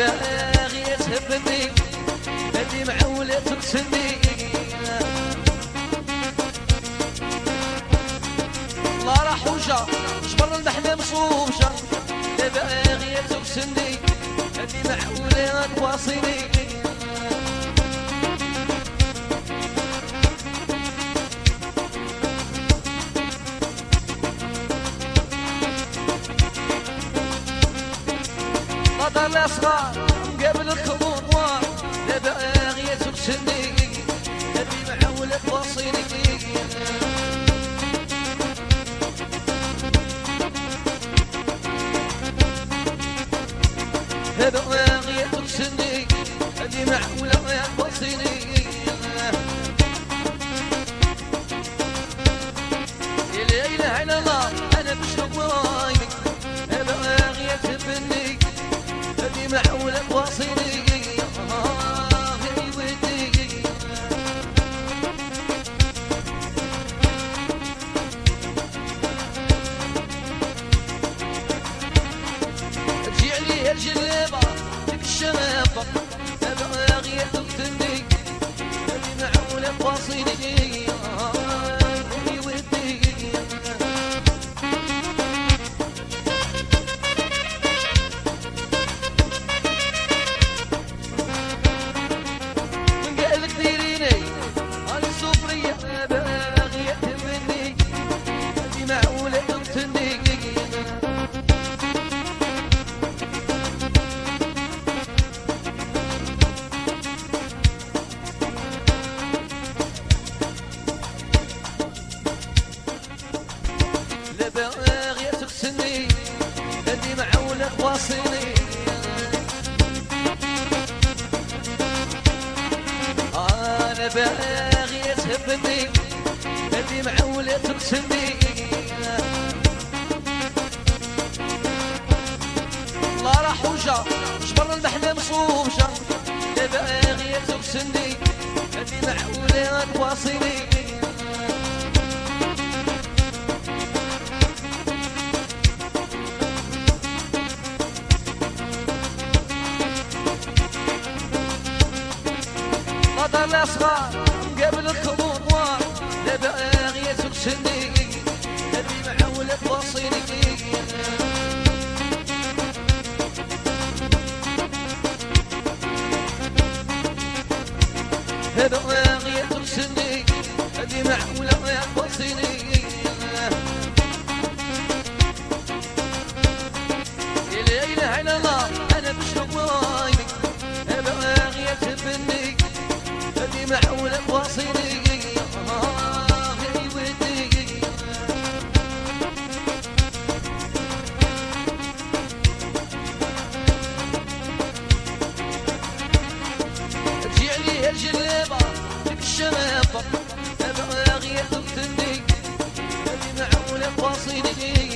باغي تهبني هدي معولة تقتلني الله راح وجا جبر المحنة مصوبشة لا باغي تقتلني هدي معولة تواصيني بطل الأصغار قبل الكبار لا باغي تقتلني هدي معولة تواصيني باغي تقتلني هدي معولة تواصيني لا إله إلا الله أنا بشوق ورايني باغي تهبني هدي معولة تواصيني تجي عليها الجلابة ديك الشباب باغي تقتلني هدي معولة تواصيني باغي تقتلني هدي معولة تواصيني أنا باغي تهبني هدي معولة تقتلني الله راح وجا جبر المحنة مصوبشة لا باغي تقتلني هدي معولة تواصيني بطل الأصغار قبل الكبار لا باغي تقتلني هدي معولة تواصيني باغي تقتلني هدي معولة تواصيني لا إله إلا الله أنا بشوق ورايني باغي تهبني هدي معولة تواصيني تجي عليها الجلابة ديك الشباب باغي تقتلني هدي معولة تواصيني